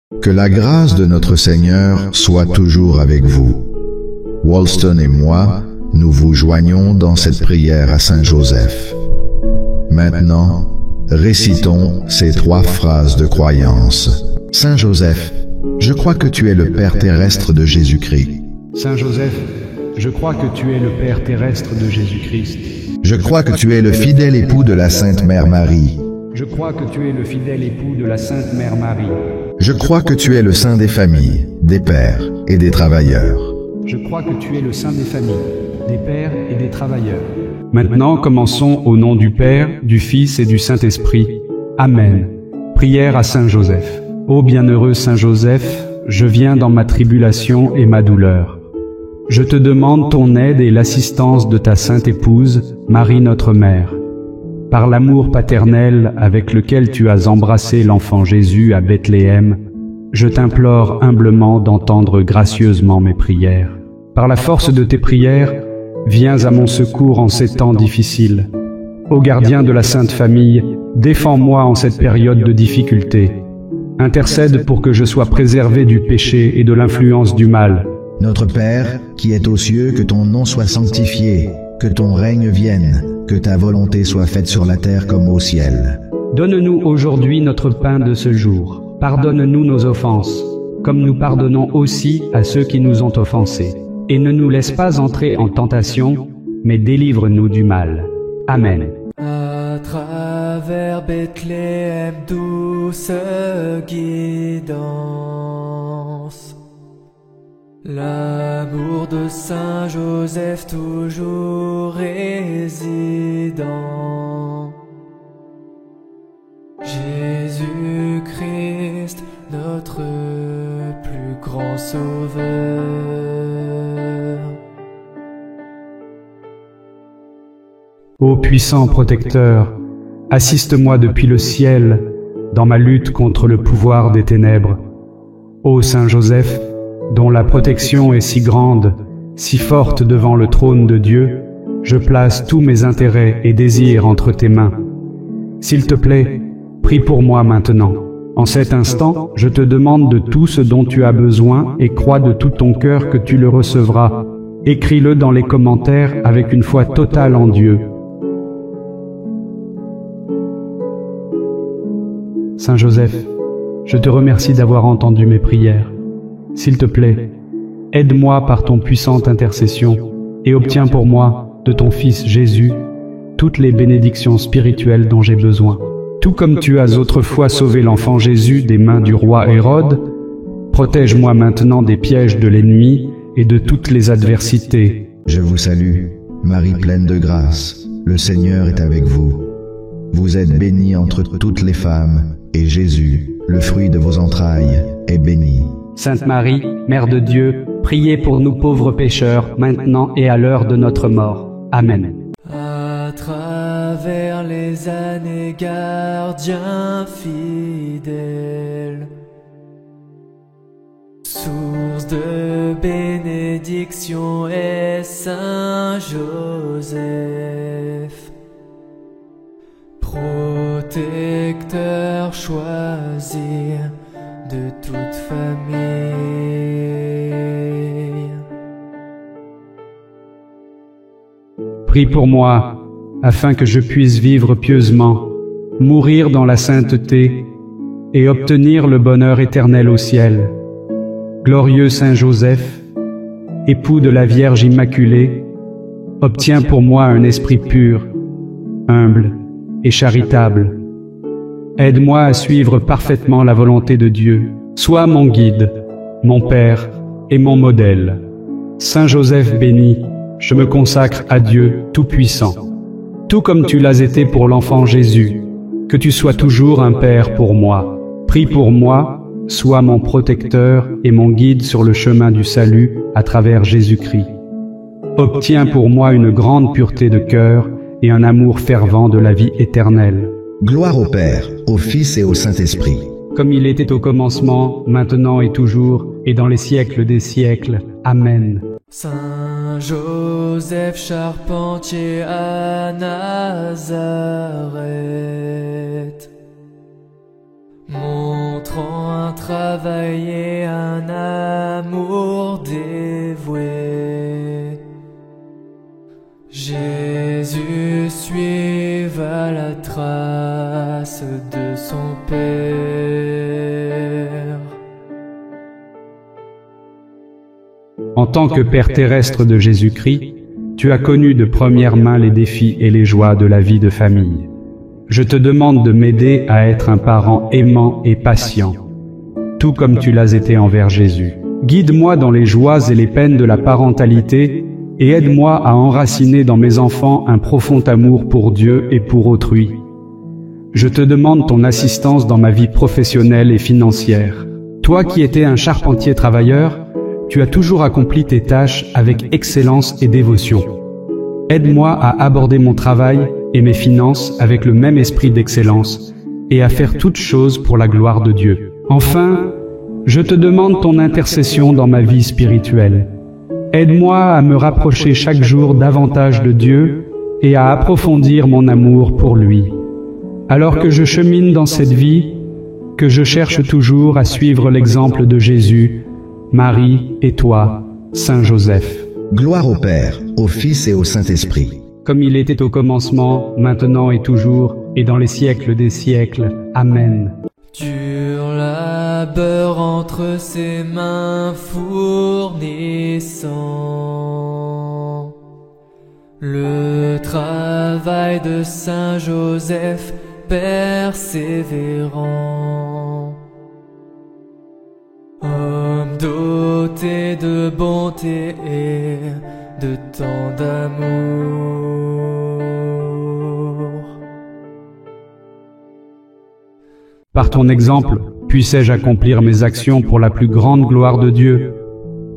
Que la grâce de notre Seigneur soit toujours avec vous. Walston et moi, nous vous joignons dans cette prière à Saint Joseph. Maintenant, récitons ces 3 phrases de croyance. Saint Joseph, je crois que tu es le Père terrestre de Jésus-Christ. Saint Joseph, je crois que tu es le Père terrestre de Jésus-Christ. Je crois que tu es le fidèle époux de la Sainte Mère Marie. Je crois que tu es le fidèle époux de la Sainte Mère Marie. Je crois que tu es le Saint des familles, des pères et des travailleurs. Je crois que tu es le Saint des familles, des pères et des travailleurs. Maintenant, commençons au nom du Père, du Fils et du Saint-Esprit. Amen. Prière à Saint Joseph. Ô bienheureux Saint Joseph, je viens dans ma tribulation et ma douleur. Je te demande ton aide et l'assistance de ta sainte épouse, Marie notre Mère. Par l'amour paternel avec lequel tu as embrassé l'enfant Jésus à Bethléem, je t'implore humblement d'entendre gracieusement mes prières. Par la force de tes prières, viens à mon secours en ces temps difficiles. Ô gardien de la Sainte Famille, défends-moi en cette période de difficulté. Intercède pour que je sois préservé du péché et de l'influence du mal. Notre Père, qui es aux cieux, que ton nom soit sanctifié, que ton règne vienne, que ta volonté soit faite sur la terre comme au ciel. Donne-nous aujourd'hui notre pain de ce jour. Pardonne-nous nos offenses, comme nous pardonnons aussi à ceux qui nous ont offensés. Et ne nous laisse pas entrer en tentation, mais délivre-nous du mal. Amen. À travers Bethléem, douce guidance, l'amour de Saint Joseph toujours résidant. Jésus-Christ, notre plus grand sauveur. Ô puissant protecteur, assiste-moi depuis le ciel dans ma lutte contre le pouvoir des ténèbres. Ô Saint Joseph, dont la protection est si grande, si forte devant le trône de Dieu, je place tous mes intérêts et désirs entre tes mains. S'il te plaît, prie pour moi maintenant. En cet instant, je te demande de tout ce dont tu as besoin et crois de tout ton cœur que tu le recevras. Écris-le dans les commentaires avec une foi totale en Dieu. Saint Joseph, je te remercie d'avoir entendu mes prières. S'il te plaît, aide-moi par ton puissante intercession et obtiens pour moi, de ton Fils Jésus, toutes les bénédictions spirituelles dont j'ai besoin. Tout comme tu as autrefois sauvé l'enfant Jésus des mains du roi Hérode, protège-moi maintenant des pièges de l'ennemi et de toutes les adversités. Je vous salue, Marie pleine de grâce, le Seigneur est avec vous. Vous êtes bénie entre toutes les femmes, et Jésus, le fruit de vos entrailles, est béni. Sainte Marie, Mère de Dieu, priez pour nous pauvres pécheurs, maintenant et à l'heure de notre mort. Amen. À travers les années, gardien fidèle, source de bénédiction est Saint Joseph, protecteur choisi de toute famille. Prie pour moi, afin que je puisse vivre pieusement, mourir dans la sainteté et obtenir le bonheur éternel au ciel. Glorieux Saint Joseph, époux de la Vierge Immaculée, obtiens pour moi un esprit pur, humble et charitable. Aide-moi à suivre parfaitement la volonté de Dieu. Sois mon guide, mon Père et mon modèle. Saint Joseph béni, je me consacre à Dieu Tout-Puissant. Tout comme tu l'as été pour l'enfant Jésus, que tu sois toujours un Père pour moi. Prie pour moi, sois mon protecteur et mon guide sur le chemin du salut à travers Jésus-Christ. Obtiens pour moi une grande pureté de cœur et un amour fervent de la vie éternelle. Gloire au Père, au Fils et au Saint-Esprit. Comme il était au commencement, maintenant et toujours, et dans les siècles des siècles. Amen. Saint Joseph charpentier à Nazareth, montre montrant un travail et un amour dévoué. Jésus suiva la trace de son Père. En tant que Père terrestre de Jésus-Christ, tu as connu de première main les défis et les joies de la vie de famille. Je te demande de m'aider à être un parent aimant et patient, tout comme tu l'as été envers Jésus. Guide-moi dans les joies et les peines de la parentalité et aide-moi à enraciner dans mes enfants un profond amour pour Dieu et pour autrui. Je te demande ton assistance dans ma vie professionnelle et financière. Toi qui étais un charpentier travailleur, tu as toujours accompli tes tâches avec excellence et dévotion. Aide-moi à aborder mon travail et mes finances avec le même esprit d'excellence et à faire toutes choses pour la gloire de Dieu. Enfin, je te demande ton intercession dans ma vie spirituelle. Aide-moi à me rapprocher chaque jour davantage de Dieu et à approfondir mon amour pour lui. Alors que je chemine dans cette vie, que je cherche toujours à suivre l'exemple de Jésus, Marie et toi, Saint Joseph. Gloire au Père, au Fils et au Saint-Esprit. Comme il était au commencement, maintenant et toujours, et dans les siècles des siècles. Amen. Dur labeur entre ses mains fournissant, le travail de Saint Joseph persévérant. Homme doté de bonté et de tant d'amour. Par ton exemple, puissais-je accomplir mes actions pour la plus grande gloire de Dieu.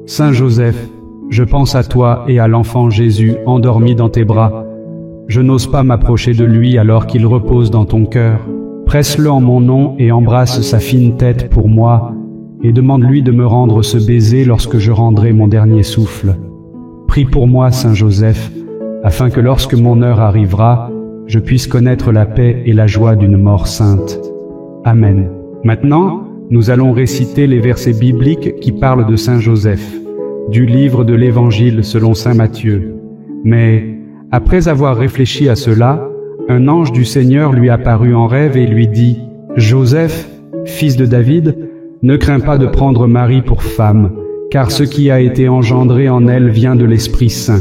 Saint Joseph, je pense à toi et à l'enfant Jésus endormi dans tes bras. Je n'ose pas m'approcher de lui alors qu'il repose dans ton cœur. Presse-le en mon nom et embrasse sa fine tête pour moi, et demande-lui de me rendre ce baiser lorsque je rendrai mon dernier souffle. Prie pour moi, Saint Joseph, afin que lorsque mon heure arrivera, je puisse connaître la paix et la joie d'une mort sainte. Amen. Maintenant, nous allons réciter les versets bibliques qui parlent de Saint Joseph, du livre de l'Évangile selon Saint Matthieu. Mais, après avoir réfléchi à cela, un ange du Seigneur lui apparut en rêve et lui dit « Joseph, fils de David, ne crains pas de prendre Marie pour femme, car ce qui a été engendré en elle vient de l'Esprit Saint.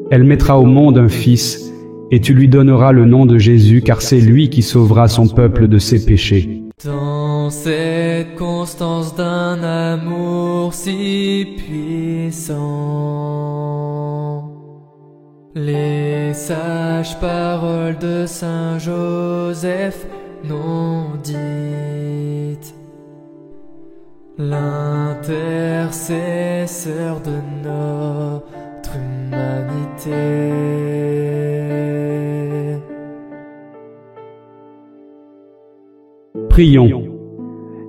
Elle mettra au monde un fils, et tu lui donneras le nom de Jésus, car c'est lui qui sauvera son peuple de ses péchés. » Dans cette constance d'un amour si puissant, les sages paroles de Saint Joseph non dites, l'intercesseur de notre humanité. Prions.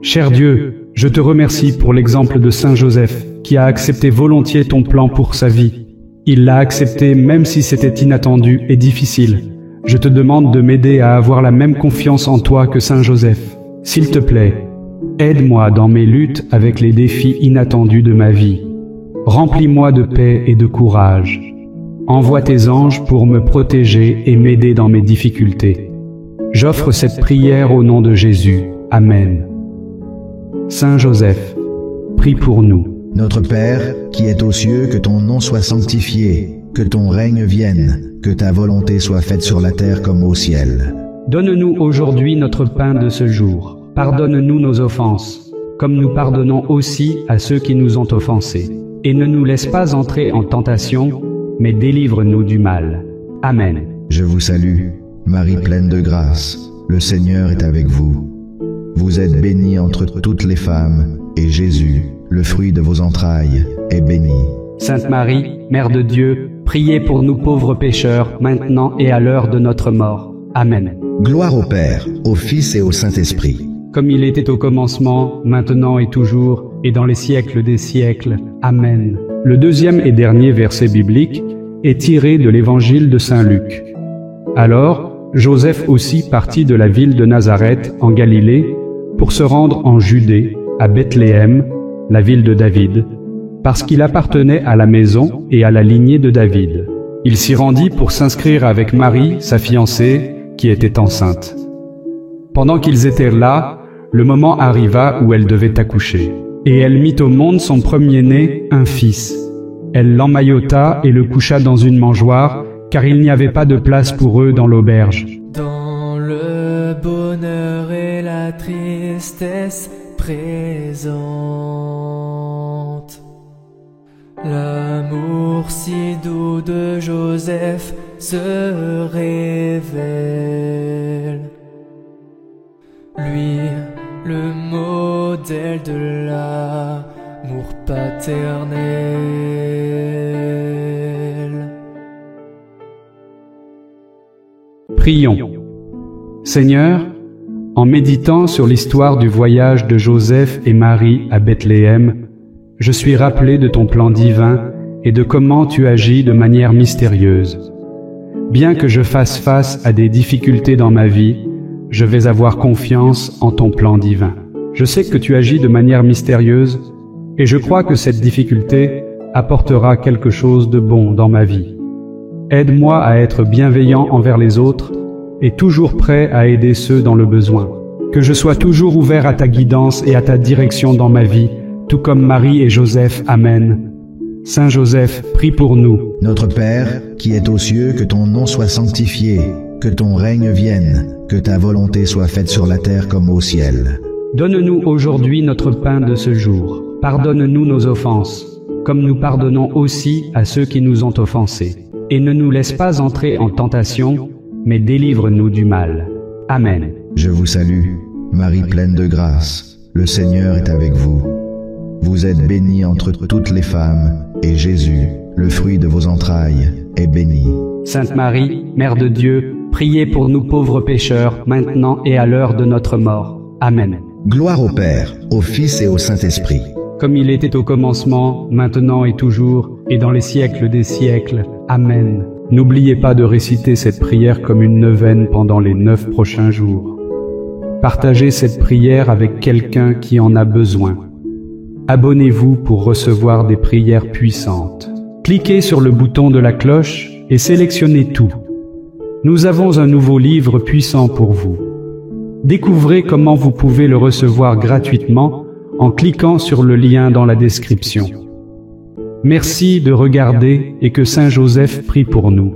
Cher Dieu, je te remercie pour l'exemple de Saint Joseph, qui a accepté volontiers ton plan pour sa vie. Il l'a accepté même si c'était inattendu et difficile. Je te demande de m'aider à avoir la même confiance en toi que Saint Joseph. S'il te plaît, aide-moi dans mes luttes avec les défis inattendus de ma vie. Remplis-moi de paix et de courage. Envoie tes anges pour me protéger et m'aider dans mes difficultés. J'offre cette prière au nom de Jésus. Amen. Saint Joseph, prie pour nous. Notre Père, qui es aux cieux, que ton nom soit sanctifié, que ton règne vienne, que ta volonté soit faite sur la terre comme au ciel. Donne-nous aujourd'hui notre pain de ce jour. Pardonne-nous nos offenses, comme nous pardonnons aussi à ceux qui nous ont offensés. Et ne nous laisse pas entrer en tentation, mais délivre-nous du mal. Amen. Je vous salue, Marie pleine de grâce, le Seigneur est avec vous. Vous êtes bénie entre toutes les femmes, et Jésus, le fruit de vos entrailles, est béni. Sainte Marie, Mère de Dieu, priez pour nous pauvres pécheurs, maintenant et à l'heure de notre mort. Amen. Gloire au Père, au Fils et au Saint-Esprit. Comme il était au commencement, maintenant et toujours, et dans les siècles des siècles. Amen. Le deuxième et dernier verset biblique est tiré de l'Évangile de Saint Luc. Alors, Joseph aussi partit de la ville de Nazareth, en Galilée, pour se rendre en Judée, à Bethléem, la ville de David, parce qu'il appartenait à la maison et à la lignée de David. Il s'y rendit pour s'inscrire avec Marie, sa fiancée, qui était enceinte. Pendant qu'ils étaient là, le moment arriva où elle devait accoucher. Et elle mit au monde son premier-né, un fils. Elle l'emmaillota et le coucha dans une mangeoire, car il n'y avait pas de place pour eux dans l'auberge. Dans le bonheur et la tristesse présente, l'amour si doux de Joseph se révèle. Lui, le modèle de l'amour paternel. Prions. Seigneur, en méditant sur l'histoire du voyage de Joseph et Marie à Bethléem, je suis rappelé de ton plan divin et de comment tu agis de manière mystérieuse. Bien que je fasse face à des difficultés dans ma vie, je vais avoir confiance en ton plan divin. Je sais que tu agis de manière mystérieuse et je crois que cette difficulté apportera quelque chose de bon dans ma vie. Aide-moi à être bienveillant envers les autres et toujours prêt à aider ceux dans le besoin. Que je sois toujours ouvert à ta guidance et à ta direction dans ma vie, tout comme Marie et Joseph. Amen. Saint Joseph, prie pour nous. Notre Père, qui es aux cieux, que ton nom soit sanctifié, que ton règne vienne, que ta volonté soit faite sur la terre comme au ciel. Donne-nous aujourd'hui notre pain de ce jour. Pardonne-nous nos offenses, comme nous pardonnons aussi à ceux qui nous ont offensés. Et ne nous laisse pas entrer en tentation, mais délivre-nous du mal. Amen. Je vous salue, Marie pleine de grâce, le Seigneur est avec vous. Vous êtes bénie entre toutes les femmes, et Jésus, le fruit de vos entrailles, est béni. Sainte Marie, Mère de Dieu, priez pour nous pauvres pécheurs, maintenant et à l'heure de notre mort. Amen. Gloire au Père, au Fils et au Saint-Esprit. Comme il était au commencement, maintenant et toujours, et dans les siècles des siècles. Amen. N'oubliez pas de réciter cette prière comme une neuvaine pendant les 9 prochains jours. Partagez cette prière avec quelqu'un qui en a besoin. Abonnez-vous pour recevoir des prières puissantes. Cliquez sur le bouton de la cloche et sélectionnez tout. Nous avons un nouveau livre puissant pour vous. Découvrez comment vous pouvez le recevoir gratuitement en cliquant sur le lien dans la description. Merci de regarder et que Saint Joseph prie pour nous.